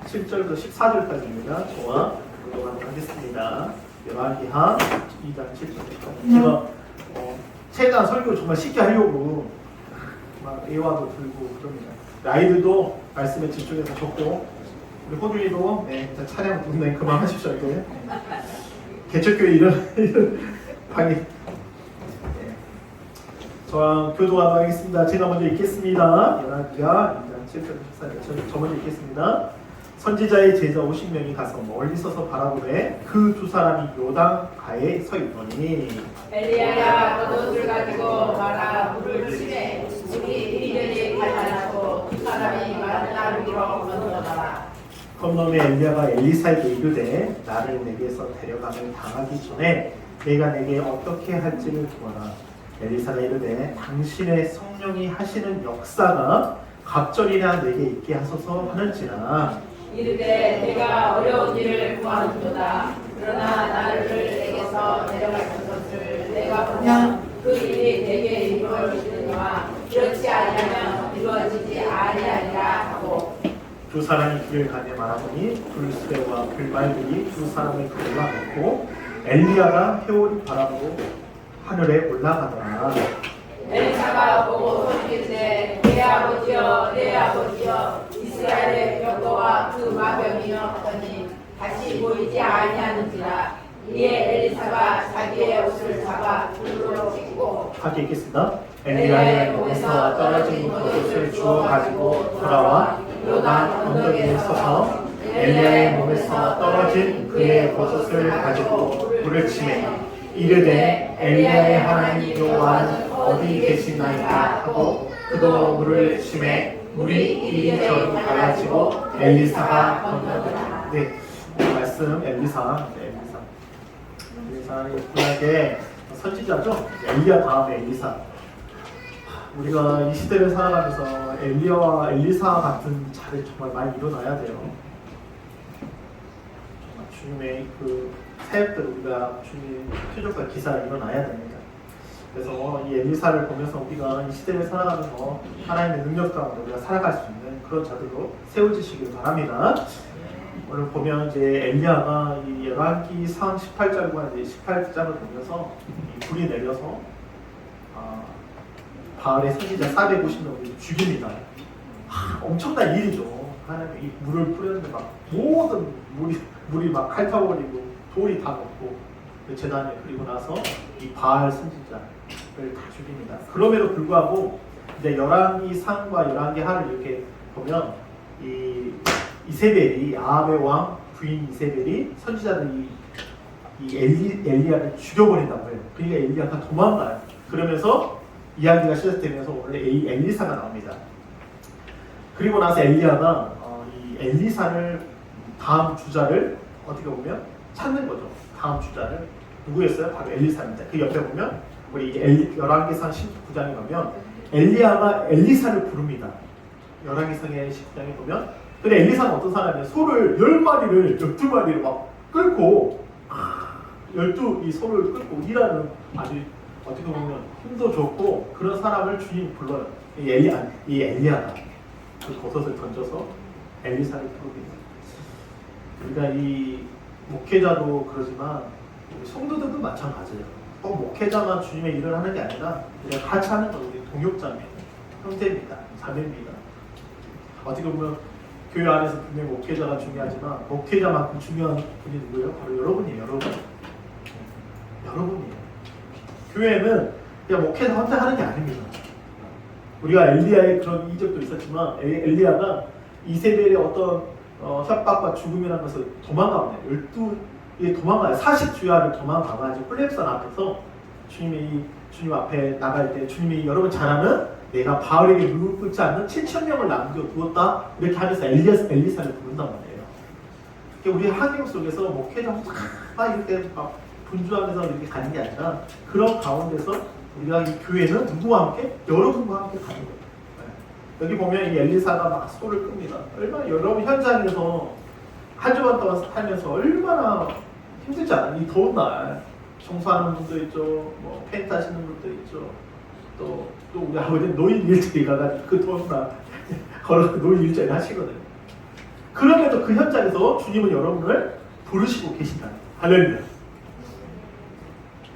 7절부터 14절까지입니다. 저와 공동하도록 하겠습니다. 열왕기하 2장 7절부터. 제가 최대한 설교를 정말 쉽게 하려고 막 예화도 들고 그럽니다. 아이들도 말씀에 집중해서 적고 우리 호준이도 찬양 부르면 그만하십시오. 이거 개척교회 이런 방이 저랑 교도하도록 하겠습니다. 제가 먼저 읽겠습니다. 열왕기하 2장 7절 저 먼저 읽겠습니다. 선지자의 제자 50명이 가서 멀리 서서 바라보되 그 두 사람이 요단가에 서 있더니 엘리야야 겉옷을 가지고 말아 물을 치매 우리 이리저리 갈라나고 두 사람이 마른 위로 건너가라. 건너매 엘리야가 엘리사에게 이르되 나를 내게서 데려가면 당하기 전에 내가 내게 어떻게 할지를 보아라. 엘리사가 이르되 당신의 성령이 하시는 역사가 갑절이나 내게 있게 하소서 하는지라. 이르되 내가 어려운 일을 구하는도다. 그러나 나를 내게서 데려갈 것을 내가 보면 그 일이 내게 이루어지느니와 그렇지 아니하면 이루어지지 아니하리라 하고 두 사람이 길을 가며 말하더니 불수레와 불말들이 두 사람의 그를 안고 엘리야가 회오리 바람으로 하늘에 올라가더라. 엘리사가 보고 소리치되 내 아버지여 내 아버지여 이스라엘의 병거와 그 마병이여 하더니 다시 보이지 아니하는지라. 이에 엘리사가 자기의 옷을 잡아 불로 찢고 같이 읽겠습니다. 엘리야의 몸에서 떨어진 겉옷을 주워 가지고 돌아와 요단 언덕에 서서 엘리야의 몸에서 떨어진 그의 겉옷을 가지고 불을 치매 이르되 엘리야의 하나님 여호와는 어디 계시나이까 하고 그도 물을 치매 물이 이리저리 갈라지고 엘리사가 건너더라. 네, 말씀 엘리사의 분야계 선지자죠. 엘리야 다음에 엘리사. 우리가 이 시대를 살아가면서 엘리야와 엘리사 같은 자리 정말 많이 일어나야 돼요. 정말 주님의 그 사역들 우리가 주님의 표적과 기사가 일어나야 됩니다. 그래서 이 엘리사를 보면서 우리가 이 시대를 살아가면서 하나님의 능력 가운데 우리가 살아갈 수 있는 그런 자들로 세워지시길 바랍니다. 오늘 보면 이제 엘리야가 이 열왕기상 18절과 이제 18장을 보면서 이 불이 내려서 바알의 선지자 450명을 죽입니다. 엄청난 일이죠. 하나님이 이 물을 뿌렸는데 막 모든 물이 막 핥아버리고 돌이 다 녹고 제단에 그리고 나서 이 바알 선지자를 다 죽입니다. 그럼에도 불구하고 이제 열왕기상과 열왕기하를 이렇게 보면 이 이세벨이 아합의 왕 부인 이세벨이 선지자들이 이 엘리야를 죽여버린다고 해요. 그러니까 엘리야가 도망가요. 그러면서 이야기가 시작되면서 오늘 엘리사가 나옵니다. 그리고 나서 엘리야가 이 엘리사를 다음 주자를 어떻게 보면 찾는 거죠. 다음 주자를 누구였어요? 바로 엘리사입니다. 그 옆에 보면 우리 열왕기상 19장에 보면 엘리야가 엘리사를 부릅니다. 열왕기상의 19장에 보면 근데 엘리사는 어떤 사람이에요? 소를 10마리를 12마리를 막 끌고 이 소를 끌고 일하는 아주 어떻게 보면 힘도 좋고 그런 사람을 주님 불러요. 이 엘리야가 그 겉옷을 던져서 엘리사를 부릅니다. 그러니까 이 목회자도 그러지만 우리 성도들도 마찬가지예요. 목회자만 주님의 일을 하는 게 아니라 우리가 같이 하는 건 우리 동역자입니다. 형제입니다. 자매입니다. 어떻게 보면 교회 안에서 분명히 목회자가 중요하지만 목회자만큼 중요한 분이 누구예요? 바로 여러분이에요. 여러분이에요. 교회는 그냥 목회자 혼자 하는 게 아닙니다. 우리가 엘리야의 그런 이적도 있었지만 엘리야가 이세벨의 어떤 협박과 죽음이라는 것을 도망갑니다. 12에 도망가요. 40주야를 도망가가지고 플랩선 앞에서 주님 앞에 나갈 때 주님이 여러분 잘 아는 내가 바알에게 무릎 꿇지 않는 7,000명을 남겨두었다 이렇게 하면서 엘리사를 부른단 말이에요. 우리 하나님 속에서 목회자 이렇게 막 분주하면서 이렇게 가는 게 아니라 그런 가운데서 우리가 이 교회는 누구와 함께? 여러분과 함께 가는 거예요. 여기 보면 이 엘리사가 막 소를 끕니다. 얼마나 여러분 현장에서 한 주간 동안 살면서 얼마나 힘들지 않아요? 이 더운 날 청소하는 분도 있죠, 뭐 펜트 하시는 분도 있죠. 또 우리 아버지는 노인 일자리 가가지고 그 더운 날 걸어 노인 일자리 하시거든요. 그럼에도 그 현장에서 주님은 여러분을 부르시고 계신다. 할렐루야.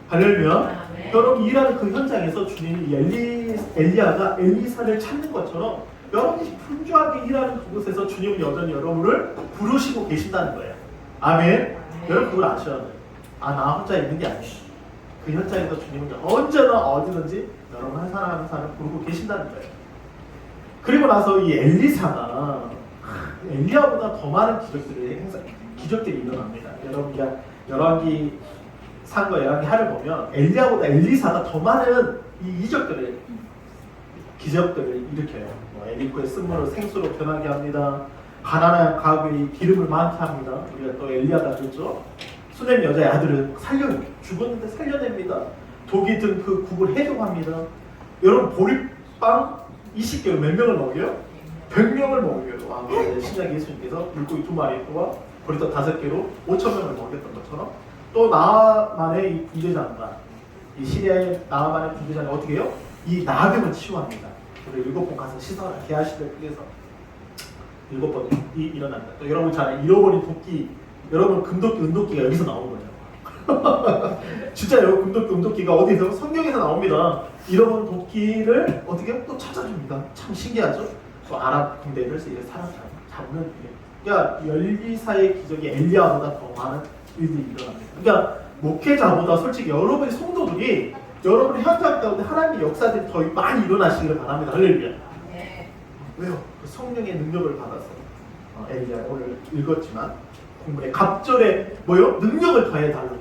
할렐루야. 아멘. 여러분 일하는 그 현장에서 주님이 엘리야가 엘리사를 찾는 것처럼 여러분이 분주하게 일하는 그곳에서 주님은 여전히 여러분을 부르시고 계신다는 거예요. 아멘. 여러분 그걸 아셔야 돼요. 나 혼자 있는 게 아니에요. 그 현장에서 주님은 언제나 어디든지 여러분 한 사람 한 사람 부르고 계신다는 거예요. 그리고 나서 이 엘리사가 엘리야보다 더 많은 기적들이 일어납니다. 여러분이 열왕기 상과 열왕기 하를 보면 엘리야보다 엘리사가 더 많은 이 기적들을 일으켜요. 에리코의 쓴물을 생수로 변하게 합니다. 가나안 가구에 기름을 많게 합니다. 우리가 또 엘리야가 그랬죠. 수넴 여자의 아들은 죽었는데 살려냅니다. 독이 든 그 국을 해독합니다. 여러분 보리빵 20개로 몇 명을 먹여요? 100명을 먹여요. 신약 예수님께서 물고기 2마리와 보리떡 5개로 5,000명을 먹였던 것처럼 또 나만의 이 군대장관, 이 시리아의 나만의 군대장관 어떻게 해요? 이 나병을 치유합니다. 우리 7번 가서 시설을 개하시를 위해서 7번이 일어난다. 또 여러분 잘 잃어버린 도끼, 여러분 금도끼, 은도끼가 여기서 나오는 거예요. 진짜 여러분 금도끼, 은도끼가 어디서? 성경에서 나옵니다. 잃어버린 도끼를 어떻게 또 찾아줍니다. 참 신기하죠? 또 아랍 군대를 사람 잡는 일. 그러니까 엘리사의 기적이 엘리야보다 더 많은 일들이 일어납니다. 그러니까 목회자보다 솔직히 여러분의 성도들이 여러분의 현장 가운데 하나님의 역사들이 더 많이 일어나시기를 바랍니다. 할렐루야. 네. 왜요? 그 성령의 능력을 받아서 엘리야 오늘 읽었지만 공부에 갑절에 뭐요? 능력을 더해달라고.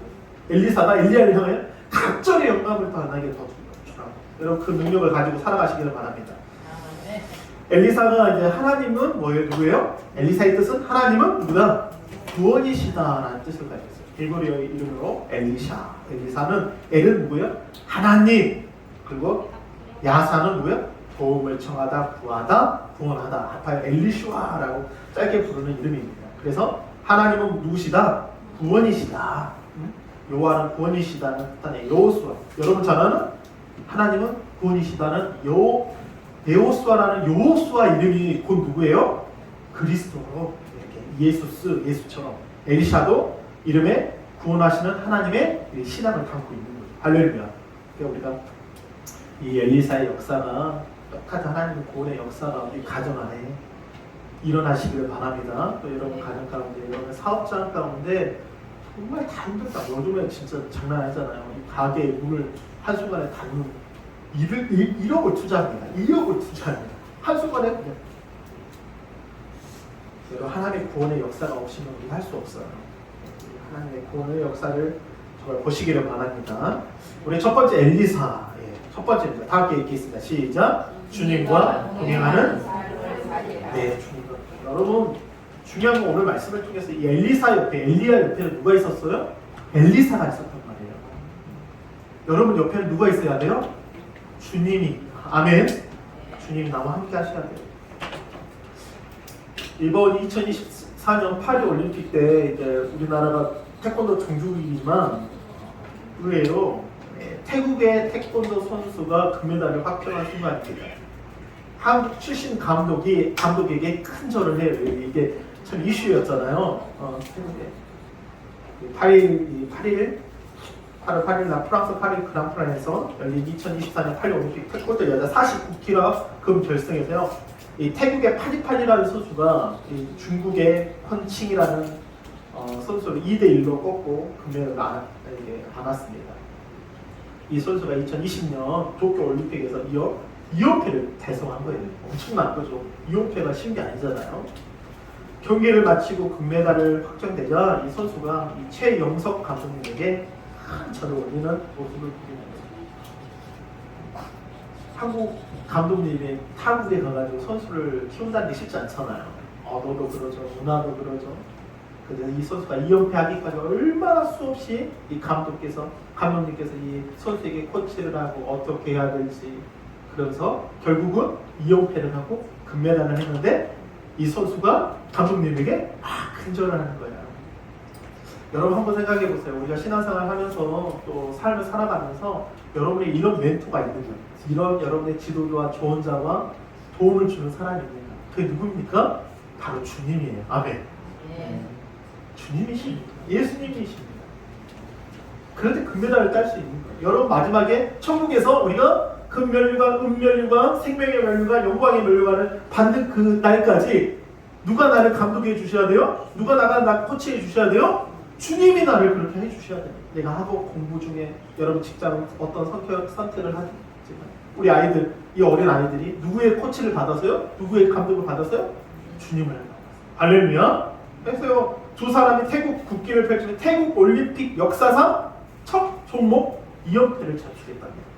엘리사가 엘리야를 향해 갑절의 영감을 더하게 더 주라. 여러분 그 능력을 가지고 살아가시기를 바랍니다. 네. 엘리사가 이제 하나님은 뭐예요? 누구예요? 엘리사의 뜻은 하나님은 누구다? 구원이시다라는 뜻을 가지고 있어요. 히브리어의 이름으로 엘리샤. 엘리사는 엘은 누구예요? 하나님. 그리고 야사는 누구예요? 도움을 청하다, 구하다, 구원하다. 합하여 엘리슈아라고 짧게 부르는 이름입니다. 그래서 하나님은 누구시다? 구원이시다. 여호와는 구원이시다는 뜻의 여호수아. 여러분 잘 아는 하나님은 구원이시다는 여호수아라는 여호수아 이름이 곧 누구예요? 그리스도로 이렇게 예수처럼 엘리샤도 이름에 구원하시는 하나님의 신앙을 담고 있는 거예요. 할렐루야. 그러니까 우리가 이 엘리사의 역사가 똑같은 하나님의 구원의 역사가 우리 가정 안에 일어나시기를 바랍니다. 또 여러분 가정 가운데, 여러분 사업장 가운데 정말 다 힘들다. 요즘에 진짜 장난 아니잖아요. 이 가게의 문을 한순간에 닫는 1억을 투자합니다. 2억을 투자합니다. 한순간에 그냥 여러분 하나님의 구원의 역사가 없이는 우리 할 수 없어요. 하나님의 구원의 역사를 정말 보시기를 바랍니다. 우리 첫 번째 엘리사, 첫 번째입니다. 다 함께 읽겠습니다. 시작. 주님과 동행하는 주님과. 여러분 중요한 건 오늘 말씀을 통해서 이 엘리사 옆에, 엘리야 옆에는 누가 있었어요? 엘리사가 있었단 말이에요. 여러분 옆에는 누가 있어야 돼요? 주님이. 아멘. 주님이 나와 함께 하셔야 돼요. 이번 2024년 파리 올림픽 때 이제 우리나라가 태권도 종주국이지만 의외로 태국의 태권도 선수가 금메달을 확정한 순간입니다. 한국 출신 감독에게 큰 절을 해요. 이게 참 이슈였잖아요. 태국에 8월 8일 날 프랑스 파리 그랑프랑에서 열린 2024년 파리 올림픽 태권도 여자 49kg 결승에서요. 이 태국의 파리판이라는 선수가 이 중국의 헌칭이라는 선수를 2대1로 꺾고 금메달을 안았습니다. 이 선수가 2020년 도쿄 올림픽에서 2연패를 달성한 거예요. 엄청난 거죠. 2연패가 쉬운 게 아니잖아요. 경기를 마치고 금메달을 확정되자 이 선수가 이 최영석 감독님에게 큰 절을 올리는 모습을 보게 됩니다. 한국 감독님이 타국에 가가지고 선수를 키운다는 게 쉽지 않잖아요. 너도 그러죠. 누나도 그러죠. 그래서 이 선수가 2연패 하기까지 얼마나 수없이 이 감독님께서 이 선수에게 코치를 하고 어떻게 해야 될지 그래서 결국은 2연패를 하고 금메달을 했는데 이 선수가 감독님에게 큰 절을 하는 거예요. 여러분 한번 생각해 보세요. 우리가 신앙생활 하면서 또 삶을 살아가면서 여러분의 이런 멘토가 있는 거예요. 이런 여러분의 지도자와 조언자와 도움을 주는 사람이 있는 거예요. 그게 누구입니까? 바로 주님이에요. 아멘. 주님이십니다. 예수님이십니다. 그런데 금메달을 딸 수 있는 거예요. 여러분 마지막에 천국에서 우리가 금면류관, 은면류관, 생명의 면류관, 영광의 면류관을 받는 그 날까지 누가 나를 감독해 주셔야 돼요? 누가 나 코치해 주셔야 돼요? 주님이 나를 그렇게 해 주셔야 돼요. 내가 학업 공부 중에 여러분 직장 어떤 선택을 하지만 우리 아이들, 이 어린 아이들이 누구의 코치를 받아서요? 누구의 감독을 받아서요? 주님을 받았어요. 할렐루야. 그래서요, 두 사람이 태국 국기를 펼치면 태국 올림픽 역사상 첫 종목 2연패를 자축했답니다.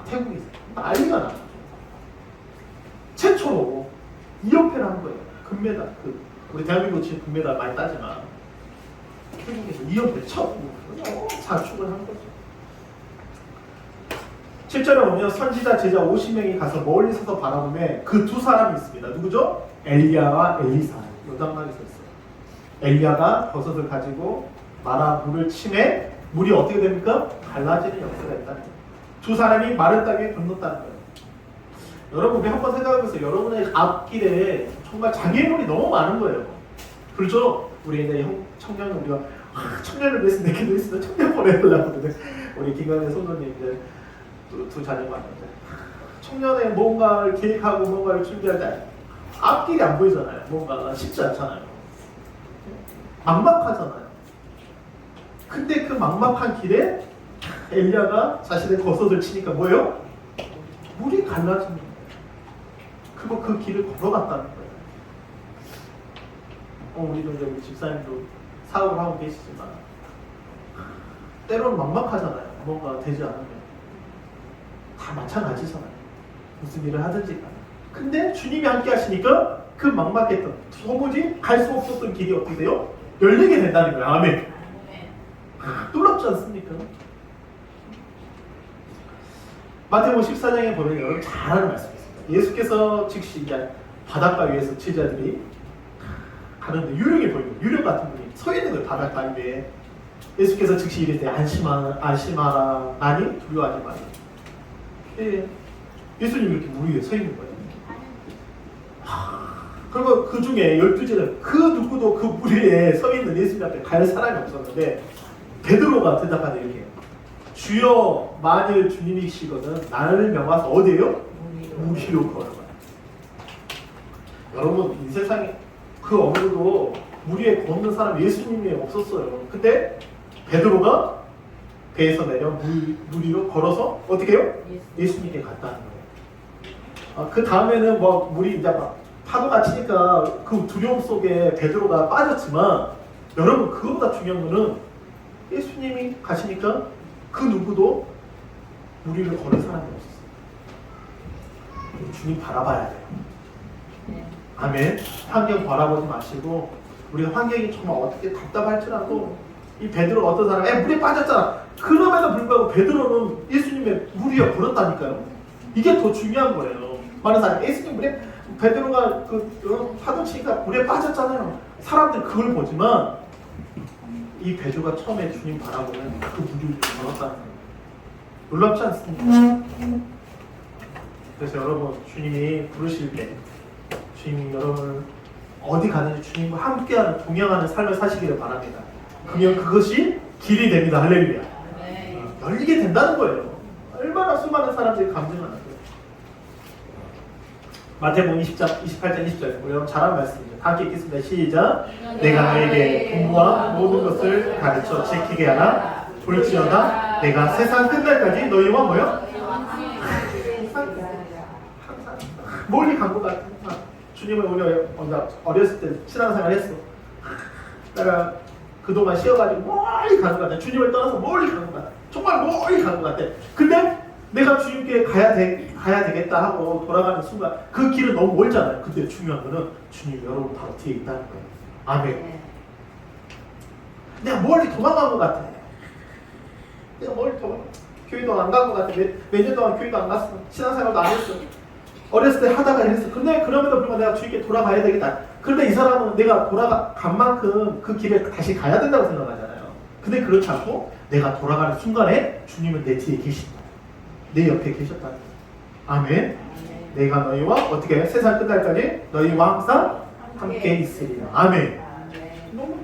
태국에서 난리가 났죠. 최초로 2연패를 한 거예요. 금메달. 우리 대한민국 지금 금메달 많이 따지만 태국에서 2연패 첫 자축을 한 거죠. 7절에 보면 선지자 제자 50명이 가서 멀리 서서 바라보며 그 두 사람이 있습니다. 누구죠? 엘리야와 엘리사. 요단강에 서 있어요. 엘리야가 버섯을 가지고 마라 물을 치매 물이 어떻게 됩니까? 갈라지는 역사가 있다는 거예요. 두 사람이 마른 땅에 건넜다는 거예요. 여러분, 우리 한번 생각해보세요. 여러분의 앞길에 정말 장애물이 너무 많은 거예요. 그렇죠? 우리 이제 청년, 우리가 청년을 위해서 내 기도 있으면 청년 보내려고 하는데 우리 김관의 손님이 이제 두 자녀가 왔는데 청년의 뭔가를 계획하고 뭔가를 준비할 때 앞길이 안 보이잖아요. 뭔가가 쉽지 않잖아요. 막막하잖아요. 근데 그 막막한 길에 엘리야가 자신의 버섯을 치니까 뭐예요? 물이 갈라지는 거예요. 그리고 그 길을 걸어갔다는 거예요. 우리도 이제 우리 집사님도 사업을 하고 계시지만 때로는 막막하잖아요. 뭔가 되지 않으면 다 마찬가지잖아요. 무슨 일을 하든지 간에. 근데 주님이 함께 하시니까 그 막막했던 도무지 갈 수 없었던 길이 어떻게 돼요? 열리게 된다는 거예요. 아멘. 놀랍지 않습니까? 마태복음 14장에 보면 여러분 잘 아는 말씀이있습니다. 예수께서 즉시 이제 바닷가 위에서 제자들이 가는데 유령이 보이고 유령 같은 분이 서 있는 거예요. 바닷가 위에. 예수께서 즉시 이르되 안심하라 나니 두려워하지 마라. 예수님이 이렇게 물 위에 서 있는 거예요. 그리고 그 중에 12제자 그 누구도 그 물 위에 서 있는 예수님 앞에 갈 사람이 없었는데 베드로가 대답하되 이렇게 주여 만일 주님이시거든 나를 명하서 어디에요? 물 위로 걸어가요. 여러분 이 세상에 그 어느도 물 위에 걷는 사람 예수님이 없었어요. 근데 베드로가 배에서 내려 물 위로 걸어서 어떻게 해요? 예수님께 갔다는 거예요. 그 다음에는 뭐 물이 이제 막 파도가 치니까 그 두려움 속에 베드로가 빠졌지만 여러분 그거보다 중요한 거는 예수님이 가시니까 그 누구도 물 위를 걸을 사람이 없었어요. 주님 바라봐야 돼요. 아멘. 환경 바라보지 마시고 우리가 환경이 정말 어떻게 답답할지라도 이 베드로가 어떤 사람이 물에 빠졌잖아. 그럼에도 불구하고 베드로는 예수님의 물 위에 걸었다니까요. 이게 더 중요한 거예요. 많은 사람이 예수님 물에 베드로가 그 파도 치니까 물에 빠졌잖아요. 사람들 그걸 보지만 이 베드로가 처음에 주님 바라보면 그 물 위를 걸었다는 거예요. 놀랍지 않습니까? 그래서 여러분 주님이 부르실 때 주님이 여러분을 어디 가든지 주님과 함께하는 동행하는 삶을 사시기를 바랍니다. 그러면 그것이 길이 됩니다. 할렐루야. 열리게 된다는 거예요. 얼마나 수많은 사람들이 감동하는 거예요. 마태복음 20장, 28장, 20절 우리 여러분 잘한 말씀이죠. 다 함께 읽겠습니다. 시작. 내가 너에게 공부와 모든 것을 가르쳐 지키게 하라. 볼지어다 내가 세상 끝날까지 너희와 뭐요? 멀리 간 것 같아. 주님은 우리 어렸을 때 신앙생활 했어. 내가 그동안 쉬어가지고 멀리 간 것 같아. 주님을 떠나서 멀리 간 것 같아. 정말 멀리 간 것 같아. 근데 내가 주님께 가야 되겠다 하고 돌아가는 순간 그 길은 너무 멀잖아요. 근데 중요한 거는 주님 여러분 바로 뒤에 있다는 거예요. 아멘. 내가 멀리 도망간 것 같아. 내가 멀리 교회도 안 간 것 같아. 몇 년 동안 교회도 안 갔어. 신앙생활도 안 했어. 어렸을 때 하다가 이랬어. 근데 그럼에도 불구하고 내가 주님께 돌아가야 되겠다. 그런데 이 사람은 내가 돌아간 만큼 그 길에 다시 가야 된다고 생각하잖아요. 근데 그렇지 않고 내가 돌아가는 순간에 주님은 내 뒤에 계신다. 내 옆에 계셨다. 아멘. 내가 너희와 어떻게 세상 끝날까지 너희와 항상 함께 있으리라. 아멘. 너무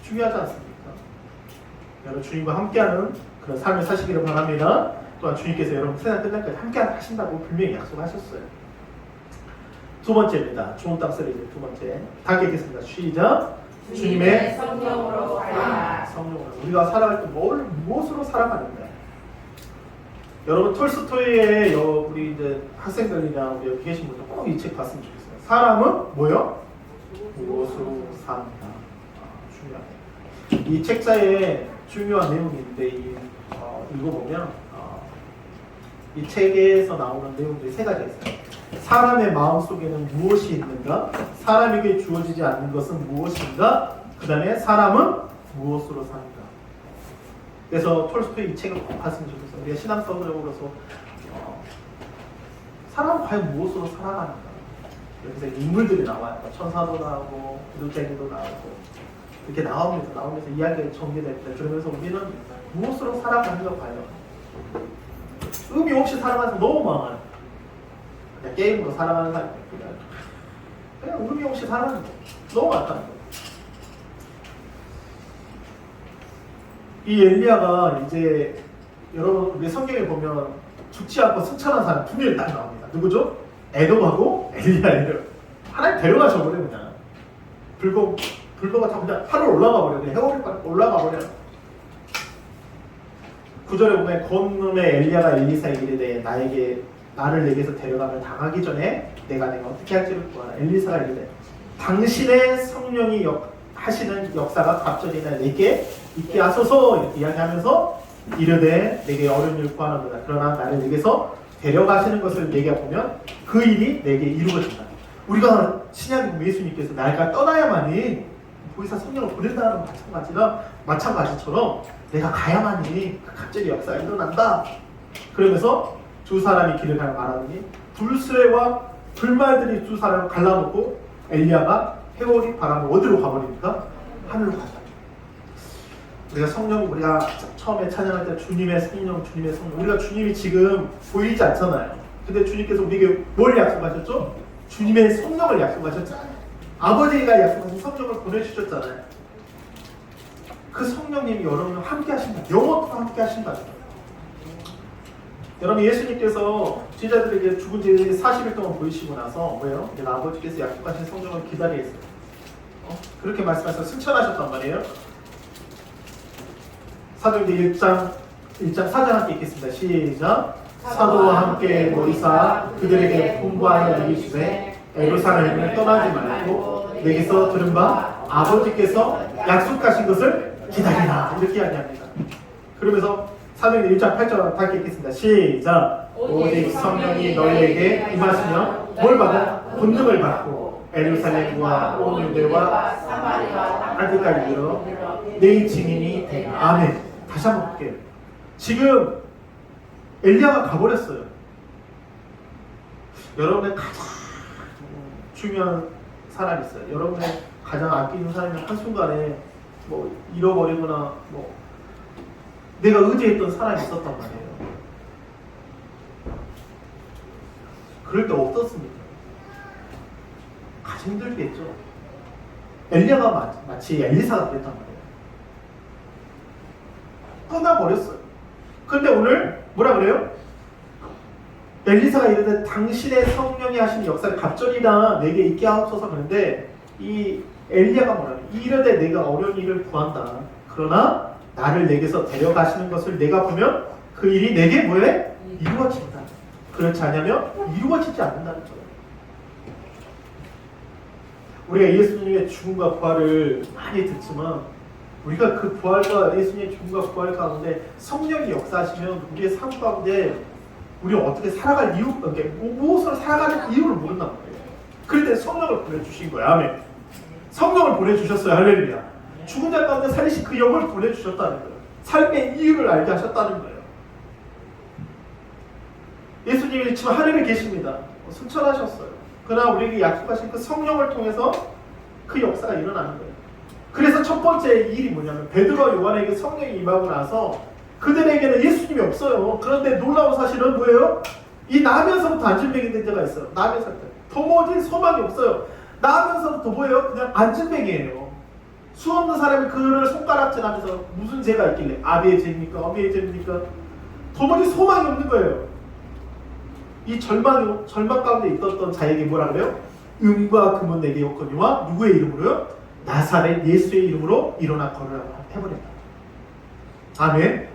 중요하지 않습니까? 여러분 주님과 함께하는 그런 삶을 사시기를 바랍니다. 또한 주님께서 여러분 세상 끝날까지 함께 하신다고 분명히 약속하셨어요. 두 번째입니다. 좋은 땅 시리즈 두 번째. 다 읽겠습니다. 시작. 주님의 성령으로 가라. 성령으로. 우리가 살아갈 때 무엇으로 살아가는가? 여러분 톨스토이의 우리 이제 학생들이나 우리 여기 계신 분들 꼭 이 책 봤으면 좋겠어요. 사람은 뭐요? 무엇으로 삽니다. 중요해요. 이 책자에 중요한 내용이 있는데 읽어보면 이 책에서 나오는 내용들이 세 가지가 있어요. 사람의 마음속에는 무엇이 있는가? 사람에게 주어지지 않는 것은 무엇인가? 그 다음에 사람은 무엇으로 사는가? 그래서 톨스토이 이 책을 꼭 봤으면 좋겠어요. 우리가 신앙적으로서 사람은 과연 무엇으로 살아가는가? 여기서 인물들이 나와요. 천사도 나오고 기독자들도 나오고 이렇게 나오면서 이야기가 전개됩니다. 그러면서 우리는 무엇으로 살아가는가 과연? 의미 없이 살아가는 사람 너무 많아요. 그냥 게임으로 살아가는 사람이 그냥 의미 없이 살아가는 거 너무 많다는 거예요. 이 엘리야가 이제 여러분 우리 성경에 보면 죽지 않고 승천한 사람 두 명이 딱 나옵니다. 누구죠? 에돔하고 엘리야예요. 하나님 데려가셔 버려 그냥. 불거가 다 그냥 하늘 올라가 버려. 그냥 해오리 올라가 버려. 9절에 보면 곧 엘리야가 엘리사에게 이르되 나를 내게서 데려가면 당하기 전에 내가 어떻게 할지를 구하라. 엘리사가 이르되 당신의 성령이 하시는 역사가 갑절이나 내게 있게 하소서 이렇게 이야기하면서 이르되 내게 어려운 일을 구하는도다. 그러나 나를 내게서 데려가시는 것을 내게 보면 그 일이 내게 이루어진다. 우리가 신약의 예수님께서 나가 떠나야만이 보이사 성령을 보낸다는 마찬가지처럼 내가 가야만이 그 갑자기 역사가 일어난다. 그러면서 두 사람이 길을 가며 말하더니 불수레와 불말들이 두 사람을 갈라놓고 엘리야가 해오리 바람을 어디로 가버리니까 하늘로 가자. 우리가 처음에 찬양할 때 주님의 성령 우리가 주님이 지금 보이지 않잖아요. 근데 주님께서 우리에게 뭘 약속하셨죠? 주님의 성령을 약속하셨잖아요. 아버지가 약속하신 성령을 보내주셨잖아요. 그 성령님이 여러분과 함께 하신다. 영원토록 함께 하신다. 여러분 예수님께서 제자들에게 죽은 지 40일 동안 보이시고 나서 뭐예요? 내가 아버지께서 약속하신 성령을 기다리겠어요. 그렇게 말씀하셔서 승천하셨단 말이에요. 사도행전 1장 4장 함께 읽겠습니다. 시작. 사도와 함께 모이사 그들에게 공부하여 알리시되 예루살렘을 떠나지 말고 내게서 들은 바 아버지께서 약속하신 것을 기다리라. 이렇게 이야기합니다. 그러면서 사도행전 1장 8절 함께 읽겠습니다. 시작. 오직 성령이 너희에게 임하시면 뭘 받아? 권능을 받고 예루살렘과 온 유대와 사마리아 땅끝까지 이르러 내 증인이 되라. 아멘. 다시 한번 볼게요. 지금 엘리야가 가버렸어요. 여러분의 가장 중요한 사람이 있어요. 여러분의 가장 아끼는 사람이 한순간에 뭐 잃어버리거나 뭐 내가 의지했던 사람이 있었단 말이에요. 그럴 때 어떻습니까? 가장 힘들겠죠. 엘리야가 마치 엘리사가 됐단 말이에요. 떠나버렸어요. 그런데 오늘 뭐라 그래요? 엘리사가 이르되 당신의 성령이 하시는 역사를 갑절이나 내게 있게 하옵소서. 그런데 이 엘리야가 뭐라 그래요? 이르되 내가 어려운 일을 구한다. 그러나 나를 내게서 데려가시는 것을 내가 보면 그 일이 내게 뭐해? 이루어진다. 그렇지 않으면 이루어지지 않는다는 거예요. 우리가 예수님의 죽음과 부활을 많이 듣지만 우리가 그 부활과 예수님의 죽음과 부활 가운데 성령이 역사하시면 우리의 삶 가운데 우리가 어떻게 살아갈 이유, 무엇으로 살아가는 이유를 모른단 말이에요. 그럴 때 성령을 보내주신 거예요. 아멘. 성령을 보내주셨어요. 할렐루야. 죽은 자 가운데 살리신 그 영을 보내주셨다는 거예요. 삶의 이유를 알게 하셨다는 거예요. 예수님이 지금 하늘에 계십니다. 승천하셨어요. 그러나 우리에게 약속하신 그 성령을 통해서 그 역사가 일어나는 거예요. 그래서 첫 번째 일이 뭐냐면 베드로와 요한에게 성령이 임하고 나서 그들에게는 예수님이 없어요. 그런데 놀라운 사실은 뭐예요? 이 나면서부터 안진뱅이 된 자가 있어요. 나면서부터. 도무지 소망이 없어요. 나면서부터 뭐예요? 그냥 안진뱅이에요. 수 없는 사람이 그를 손가락질하면서 무슨 죄가 있길래 아비의 죄입니까? 어미의 죄입니까? 도무지 소망이 없는 거예요. 이 절망 가운데 있었던 자에게 뭐라 그래요? 은과 금은 내게 없거니와 누구의 이름으로요? 나사렛 예수의 이름으로 일어나 걸으라 해버렸다. 아멘.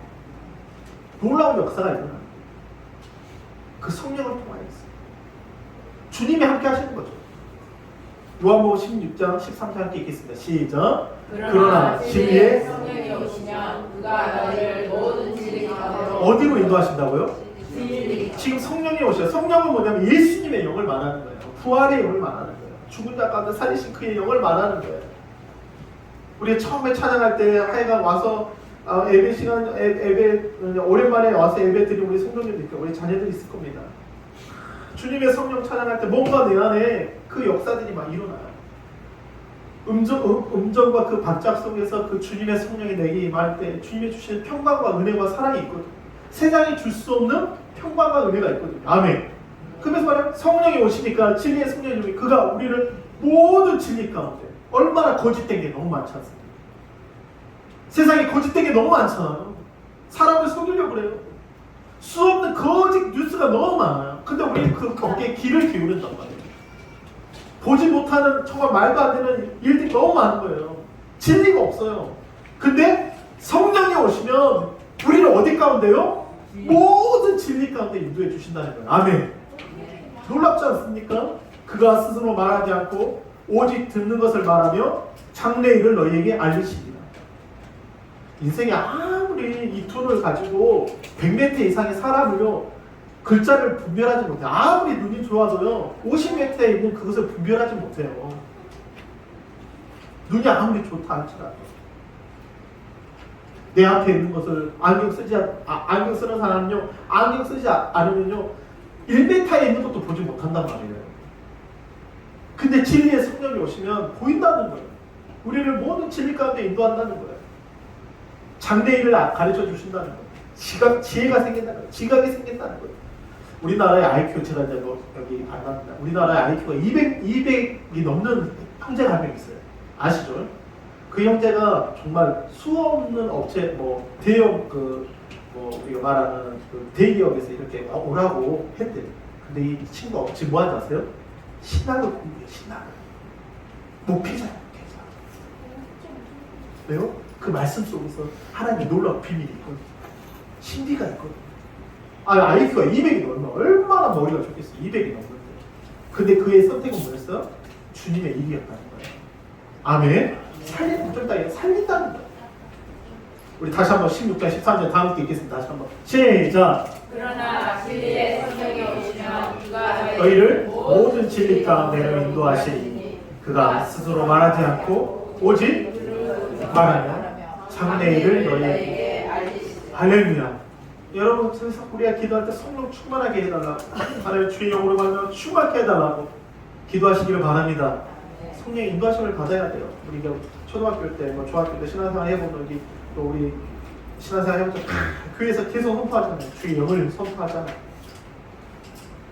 놀라운 역사가 일어납니다. 그 성령을 통하여서 주님이 함께 하시는 거죠. 요한복음 16장 13절 함께 읽겠습니다. 시작. 그러나 진리의 성령이 오시면 그가 너희를 모든 진리 가운데로 어디로 인도하신다고요? 진리. 지금 성령이 오셔요. 성령은 뭐냐면 예수님의 영을 말하는 거예요. 부활의 영을 말하는 거예요. 죽은 자 가운데 살리신 그의 영을 말하는 거예요. 우리 처음에 찬양할 때 하여간 와서 예배 시간 예배 오랜만에 와서 예배 드린 우리 성도님들 우리 자녀들이 있을 겁니다. 주님의 성령 찬양할 때 뭔가 내 안에 그 역사들이 막 일어나요. 음정과 그 박작 속에서 그 주님의 성령이 내게 임할 때 주님이 주시는 평강과 은혜와 사랑이 있거든요. 세상이 줄 수 없는 평강과 은혜가 있거든요. 아멘. 그래서 말하면 성령이 오시니까 진리의 성령님이 그가 우리를 모든 진리 가운데 얼마나 거짓된 게 너무 많지 않습니까? 세상에 거짓된 게 너무 많잖아요. 사람을 속이려고 그래요. 수 없는 거짓 뉴스가 너무 많아요. 근데 우리는 거기에 귀를 기울인단 말이에요. 보지 못하는 정말 말도 안 되는 일들이 너무 많은 거예요. 진리가 없어요. 근데 성령이 오시면 우리를 어디 가운데요? 모든 진리 가운데 인도해 주신다는 거예요. 아멘. 놀랍지 않습니까? 그가 스스로 말하지 않고 오직 듣는 것을 말하며 장래일을 너희에게 알리시리라. 인생이 아무리 이 톤을 가지고 100m 이상의 사람을요 글자를 분별하지 못해요. 아무리 눈이 좋아도요 50m에 있는 그것을 분별하지 못해요. 눈이 아무리 좋다 할지라도 내 앞에 있는 것을 안경 쓰는 사람은요 안경 쓰지 않으면요 1m에 있는 것도 보지 못한단 말이에요. 근데 진리의 성령이 오시면 보인다는 거예요. 우리를 모든 진리 가운데 인도한다는 거예요. 장래일을 가르쳐 주신다는 거예요. 지혜가 생긴다는 거예요. 지각이 생긴다는 거예요. 우리나라의 IQ 제가 이제 여기 안 납니다. 우리나라의 IQ가 200이 넘는 형제가 한 명 있어요. 아시죠? 그 형제가 정말 수없는 업체 대형 우리가 말하는 그 대기업에서 이렇게 오라고 했대요. 근데 이 친구가 지금 뭐 하는지 아세요? 신학을 공부해요. 신학을. 목회자예요. 목회자. 왜요? 그 말씀 속에서 하나님의 놀라운 비밀이 있거든요. 신비가 있거든요. IQ가 200이 넘으면 얼마나 머리가 좋겠어요. 200이 넘는데. 근데 그의 선택은 뭐였어요? 주님의 일이었다는 거예요. 아멘. 살린다는 거예요. 우리 다시 한번 16장 13절 다음 게 읽겠습니다. 다시 한번 시작. 그러나 진리의 성령이 오시면 그가 너희를 모든 진리 가운데로 인도하시니 그가 스스로 말하지 않고 오직 말하며 장래일을 너희에게 알리시리라. 할렐루야. 여러분 그래서 우리가 기도할 때 성령 충만하게 해달라고 하나님 주의 영으로 말하며 충만하게 해달라고 기도하시기를 바랍니다. 성령의 인도하심을 받아야 돼요. 우리가 초등학교 때 중학교 때 신앙생활 해보면 여기 또 우리 신앙생활 해보면 교회에서 계속 선포하잖아요. 주의 영을 선포하잖아요.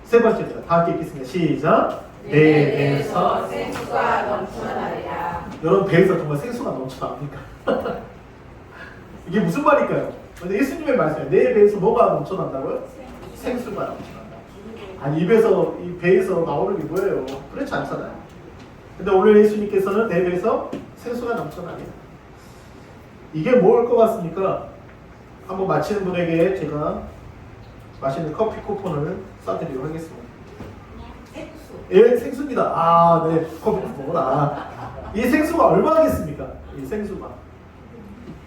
세 번째입니다. 다 함께 읽겠습니다. 시작. 내 배에서 생수가 넘쳐나리라. 여러분 배에서 정말 생수가 넘쳐납니까? 이게 무슨 말일까요? 예수님의 말씀이에요. 내 배에서 뭐가 넘쳐난다고요? 생수가 넘쳐난다. 아니 입에서 이 배에서 나오는 게 뭐예요? 그렇지 않잖아요. 근데 오늘 예수님께서는 내 배에서 생수가 넘쳐나니 이게 뭘 것 같습니까? 한번 마치는 분에게 제가 맛있는 커피 쿠폰을 쏴드리도록 하겠습니다. 생수. 예, 생수입니다. 네, 커피 쿠폰. 이 생수가 얼마겠습니까? 이 생수가.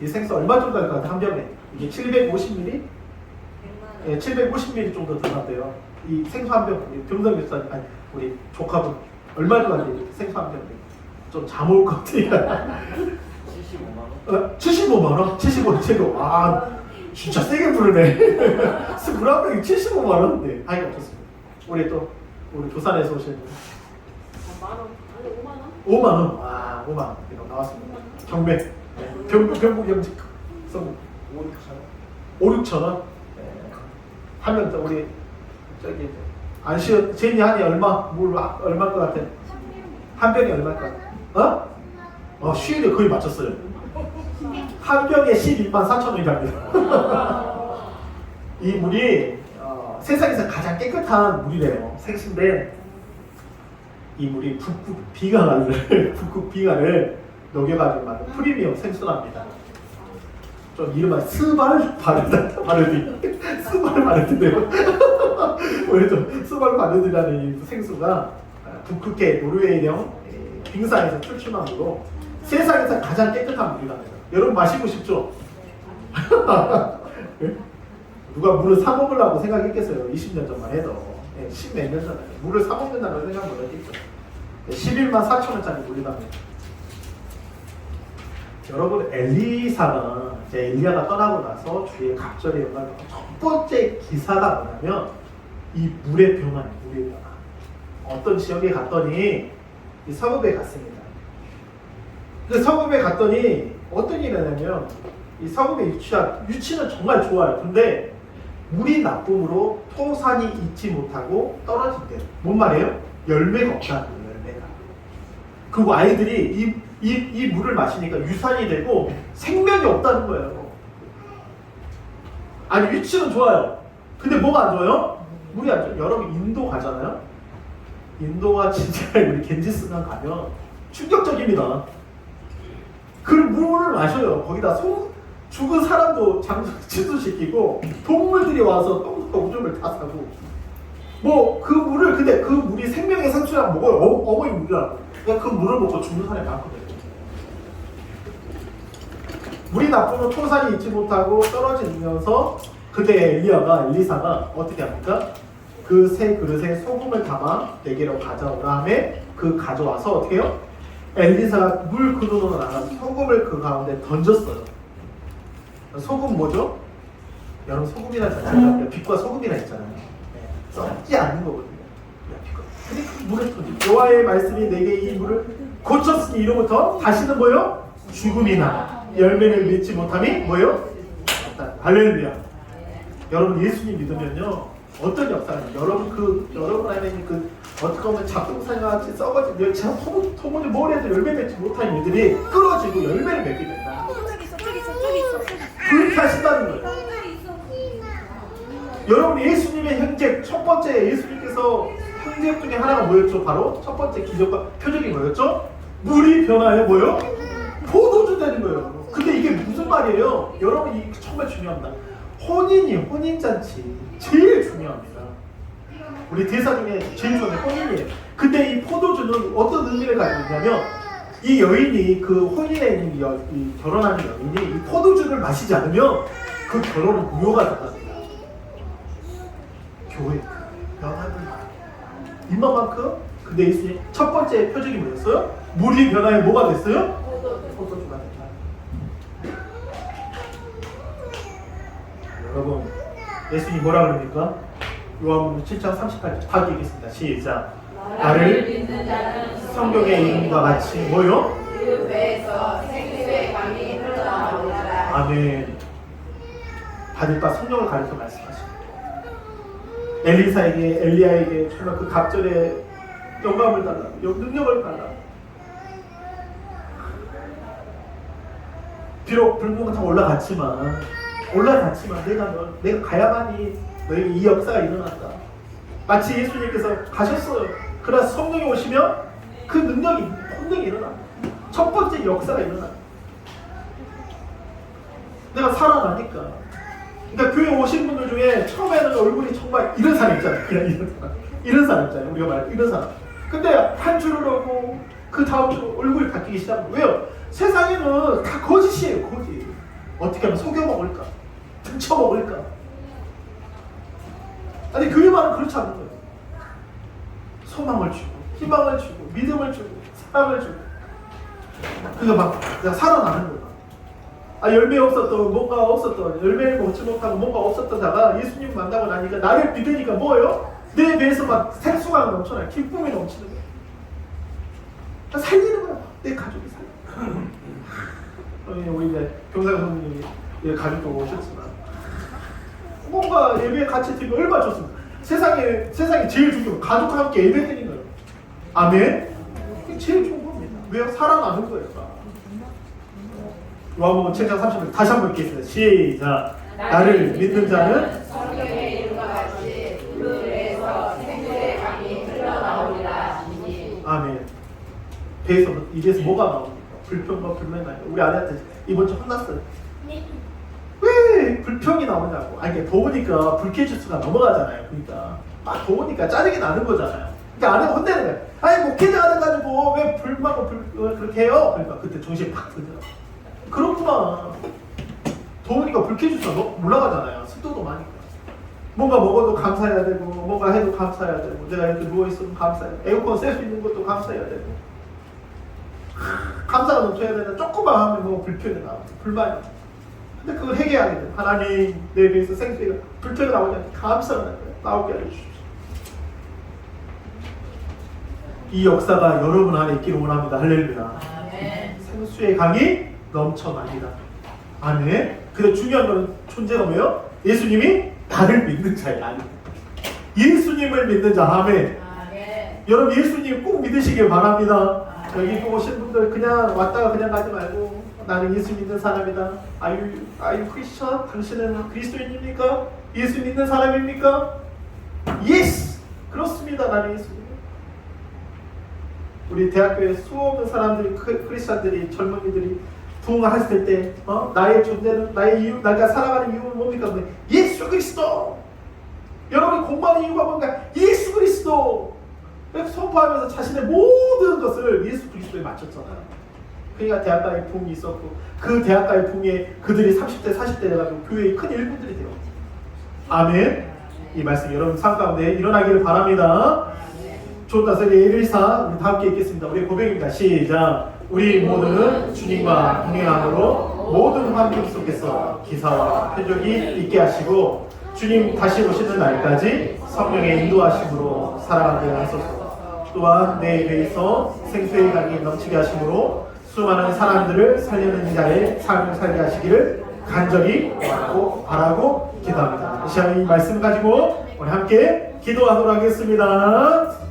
이 생수 얼마 정도 할 것 같아요? 한 병에. 이게 750ml? 예, 750ml 정도 들어간대요. 이 생수 한 병, 병성 교사님, 아니, 우리 조카분, 얼마일 것 같아요? 생수 한 병. 좀 잠올 것 같아요. 75만원? 75만 최고. 진짜 세게 부르네. 술 한 병이 75만원인데. 좋습니다. 우리 부산에서 오신 만원? 아니 5만원? 5만원. 5만원. 이거 나왔습니다. 경매. 경북 영직 성공 5, 6천원. 한 명 더 우리 저기 안시어 제니 한이 물 얼마일 것 같아? 한 병에 얼마일 것 같아? 쉬일에 거의 맞췄어요. 한 병에 12만 4천 원이랍니다. 이 물이 세상에서 가장 깨끗한 물이래요. 생수인데 이 물이 북극 빙하를 녹여가지고 만든 프리미엄 생수랍니다. 좀 이름은 스발 바르디 스발 바르디인데요. 왜 좀 스발 바르디라는 이 생수가 북극의 노르웨이령 빙산에서 출출한 물로 세상에서 가장 깨끗한 물이랍니다. 여러분 마시고 싶죠? 누가 물을 사 먹으려고 생각했겠어요? 20년 전만 해도. 10몇 년 전에 물을 사 먹는다고 생각 못 했겠죠. 11만 4천 원짜리 물이랍니다. 여러분 엘리사가 이제 엘리야가 떠나고 나서 주의 갑절에 연락한 첫 번째 기사가 뭐냐면 이 물의 변화예요. 물의 변화. 어떤 지역에 갔더니 이 서급에 갔습니다. 그 서급에 갔더니 어떤 일이 일어나냐면 이 서급의 유치는 정말 좋아요. 근데 물이 나쁨으로 토산이 잊지 못하고 떨어진대요. 뭔 말이에요? 열매가 없다는 거예요. 열매가. 그리고 아이들이 이 물을 마시니까 유산이 되고 생명이 없다는 거예요. 아니 위치는 좋아요. 근데 뭐가 안 좋아요? 물이 안 좋아요. 여러분 인도 가잖아요. 인도가 진짜 우리 겐지스강 가면 충격적입니다. 그 물을 마셔요. 거기다 죽은 사람도 취소시키고 동물들이 와서 똥과 오줌을 다 싸고 뭐 그 물을 근데 그 물이 생명의 산수랑 먹어요. 어머니 물이라고. 그러니까 그 물을 먹고 죽는 사람이 많거든요. 물이 나쁘면 토산이 잊지 못하고 떨어지면서 그때 엘리사가 어떻게 합니까? 그 새 그릇에 소금을 담아 내게로 가져오라 하매 그 가져와서 어떻게 해요? 엘리사가 물 그릇으로 나가서 소금을 그 가운데 던졌어요. 소금 뭐죠? 여러분 소금이라는 자체가 빛과 소금이라 있잖아요. 썩지 않는 거거든요. 근데 그 물을 던져. 여호와의 말씀이 내게 이 물을 고쳤으니 이로부터 다시는 뭐요? 죽음이나 열매를 맺지 못함이 뭐요? 할렐루야. 여러분 예수님 믿으면요 어떤 역사가 여러분 안에 어떻게 보면 잡동사니같이 썩어진 멸치랑 토모니 뭘 해도 열매 맺지 못한 이들이 끌어지고 열매를 맺게 된다. 그렇게 하신다는 거예요. 여러분 예수님의 형제 첫 번째 예수님께서 형제 중에 하나가 뭐였죠? 바로 첫 번째 기적과 표적이 뭐였죠? 물이 변화해 뭐요? 포도주 되는 거예요. 근데 이게 무슨 말이에요? 여러분 이 정말 중요합니다. 혼인잔치 제일 중요합니다. 우리 대사 중에 제일 중요한 혼인이에요. 근데 이 포도주는 어떤 의미를 가지고 있냐면 이 여인이 그 혼인에 있는 이 결혼하는 여인이 이 포도주를 마시지 않으면 그 결혼은 무효가 된답니다. 교회 변화를 이만큼. 근데 예수님 첫 번째 표적이 뭐였어요? 물이 변화해 뭐가 됐어요? 포도주가 됐다. 여러분 예수님 뭐라 그럽니까? 요한복음 7장 38절 다 읽겠습니다. 시작. 나를 믿는 자는 성경의 이름과 같이 뭐요? 그 배에서 생수의 강이 흘러나오리라. 아멘. 받을 바 성령을 가르쳐 말씀하십니다. 엘리야에게 정말 그 갑절에 영감을 달라, 능력을 달라. 비록 불꽃은 다 올라갔지만 내가 가야만이 너에게 이 역사가 일어난다. 마치 예수님께서 가셨어요. 그러나 성령이 오시면 그 능력이 일어납니다. 첫 번째 역사가 일어납니다. 내가 살아나니까. 그러니까 교회 오신 분들 중에 처음에는 얼굴이 정말 이런 사람 있잖아요. 그냥 이런 사람 있잖아요. 우리가 말해 이런 사람. 근데 한 줄을 하고 그 다음 주 얼굴이 바뀌기 시작합니다. 왜요? 세상에는 다 거짓이에요. 거짓. 어떻게 하면 속여 먹을까? 등쳐 먹을까? 아니 교회만은 그렇지 않는 거예요. 소망을 주고 희망을 주고 믿음을 주고 사랑을 주고 그러니까 막 내가 살아나는 거야. 열매 없었던 뭔가 없었던 열매를 먹지 못하고 뭔가 없었던 자가 예수님 만나고 나니까 나를 믿으니까 뭐예요? 내 배에서 막 생수가 넘쳐나요. 기쁨이 넘치는 거야. 살리는 거야. 내 가족이 살려. 우리 이제 교사 선생님이 가족도 오셨지만 뭔가 예배에 같이 드리면 얼마나 좋습니까? 세상에 제일 중요한 가족과 함께 예배드리는 거예요. 아멘. 그게 제일 좋은 겁니다. 왜요? 살아나는 거예요. 요한복음 7장 30절 다시 한번 읽겠습니다. 시작. 나를 믿는 자는 성경의 이름과 같이 그에서 생수의 강이 흘러나오리라. 아멘. 배에서 입에서 뭐가 나옵니까? 불평과 불만이 나요. 우리 아내한테 이번 주 혼났어요. 왜 불평이 나오냐고. 아니 이게 더우니까 불쾌지수가 넘어가잖아요. 그러니까 막 더우니까 짜증이 나는 거잖아요. 그러니까 아내가 혼내는 거예요. 아니 목회자가 돼가지고 왜 불만고 그렇게 해요? 그러니까 그때 정신이 팍 들더라고. 그렇구나. 더우니까 불쾌지수가 올라가잖아요. 습도도 많으니까. 뭔가 먹어도 감사해야 되고 뭔가 해도 감사해야 되고 내가 이렇게 누워있으면 감사해야 되고 에어컨 쐴 수 있는 것도 감사해야 되고 감사가 넘쳐야 되는데 조금만 하면 뭐 불평이 나오고 불만이 나오고 근데 그걸 해결하게 돼요. 하나님 내 배에서 생수가 불평이 나오지 않게 감사가 나오게 해주십시오. 이 역사가 여러분 안에 있기를 원합니다. 할렐루야. 아멘. 생수의 강이 넘쳐납니다. 아멘. 근데 중요한 거는 존재가 뭐예요? 예수님이 나를 믿는 자예요. 아니. 예수님을 믿는 자. 아멘. 아멘. 여러분 예수님 꼭 믿으시길 바랍니다. 아멘. 여기 오신 분들 그냥 왔다가 그냥 가지 말고 나는 예수 믿는 사람이다. Are you Christian? 당신은 그리스도인입니까? 예수 믿는 사람입니까? Yes! 그렇습니다. 나는 예수 믿는. 우리 대학교에 수없는 사람들이 크리스찬들이 젊은이들이 부흥했을 때 나의 존재는 나의 이유 내가 살아가는 이유는 뭡니까? 예수 그리스도. 여러분이 공부하는 이유가 뭔가 예수 그리스도. 선포하면서 자신의 모든 것을 예수 그리스도에 맞췄잖아요. 그러니까 대학가의 부흥이 있었고 그 대학가의 부흥에 그들이 30대 40대 돼가지고 교회의 큰 일꾼들이 돼요. 아멘. 이 말씀 여러분 삶 가운데 일어나기를 바랍니다. 좋은 다스리 114 우리 다 함께 읽겠습니다. 우리의 고백입니다. 시작. 우리 모두는 주님과 동행함으로 모든 환경 속에서 기사와 표적이 있게 하시고 주님 다시 오시는 날까지 성령의 인도하심으로 살아가게 하소서. 또한 내 입에서 생수의 강이 넘치게 하심으로 수많은 사람들을 살리는 자의 삶을 살게 하시기를 간절히 바라고 기도합니다. 이 시간 이 말씀 가지고 우리 함께 기도하도록 하겠습니다.